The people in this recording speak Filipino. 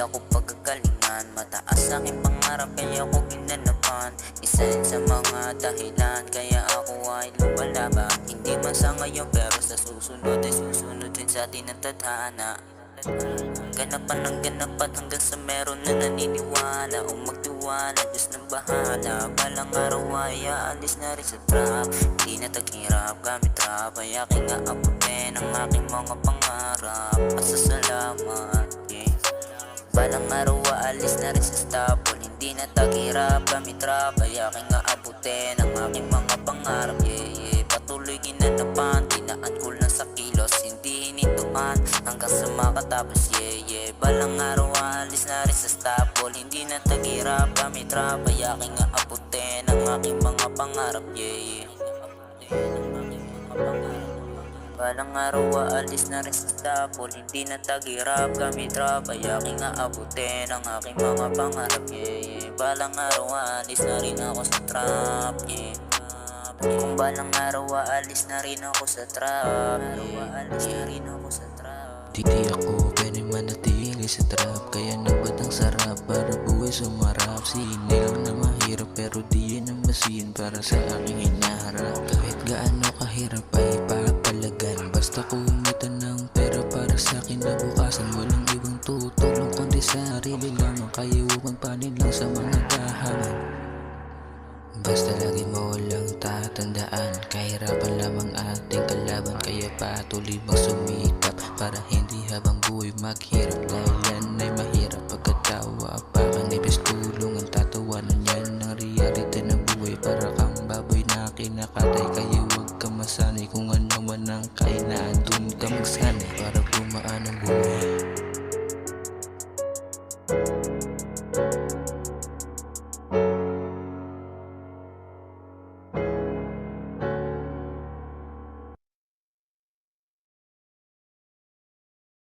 ko pagkagalingan. Mataas aking pangarap kaya ko ginanapan. Isa rin sa mga dahilan kaya ako ay lumalaban. Hindi man sa ngayon pero sa susunod ay susunod din sa atin ang tadhana. Ganapan ng ganapan hanggang sa meron na naniniwala o magtiwala, Diyos nang bahala. Balang araw ay aalis na rin sa trap. Hindi na taghirap gamit rap ay aking aabutin ang aking mga pangarap. Pasasalamat, yeah. Balang araw aalis na rin sa stable. Hindi na taghirap gamit rap ay aking aabutin ang aking mga pangarap, yeah, yeah. Patuloy ginanapan, tinaan ko lang sa kilos, hindi hinintuan hanggang sa makatapos, yeah, yeah. Balang araw aalis na rin sa stable. Hindi na taghirap gamit rap ay aking aabutin ang aking mga pangarap, yeah, yeah. Balang araw aalis na rin sa stable. Hindi na taghirap gamit rap ay aking aabutin ang aking mga pangarap, yeah, yeah. Balang araw aalis na rin ako sa trap, yeah. Kung balang araw aalis na rin ako sa trap, aalis na rin ako sa trap. Di ako pwede manatili sa trap, kaya nabat ang sarap para buhay sumarap. Sinil na mahirap pero di yun ang masin para sa aking hinaharap. Kahit gaano kahirap ay papalagan, basta kumita ng pera para sa kinabukasan. Walang ibang tutulong kundi sarili lamang, kaya huwag magpanin lang sa mga gahaman. Basta lagi mo lang tatandaan, kahirapan lamang ating kalaban. Kaya patuloy bang sumikap para hindi habang buhay maghirap. Dahil yan ay mahirap, pagkatawa apakan ibis tulong ang tatawanan. Yan ang reality ng buhay, para kang baboy na kinakatay. Kaya huwag ka masanay kung ano man ang kainaan, dun ka magsanay para gumaan ang buhay.